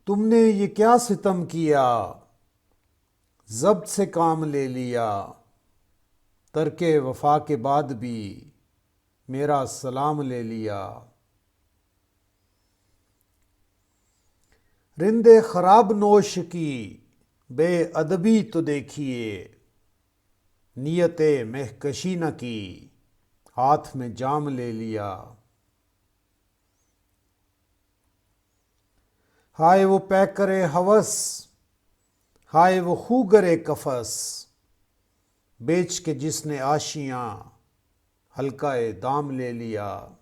तुमने ये क्या सितम किया, ज़ब्त से काम ले लिया। तर्के वफा के बाद भी मेरा सलाम ले लिया। रिंदे खराब नोश की बेअदबी तो देखिए। नियते महकशी न की, हाथ में जाम ले लिया। हाय वो पैकरे हवस, हाय वो खूगरे कफस। बेच के जिसने आशियां हल्काए दाम ले लिया।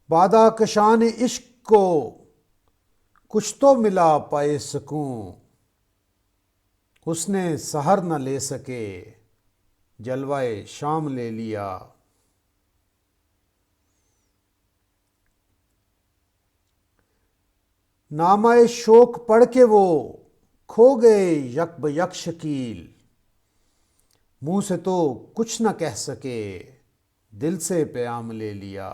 बादा कशान इश्क को कुछ तो मिला पाए सकूं। उसने सहर न ले सके, जलवाए शाम ले लिया। नामाए शोक पढ़ के वो खो गए यक यक शकील। मुंह से तो कुछ न कह सके, दिल से प्याम ले लिया।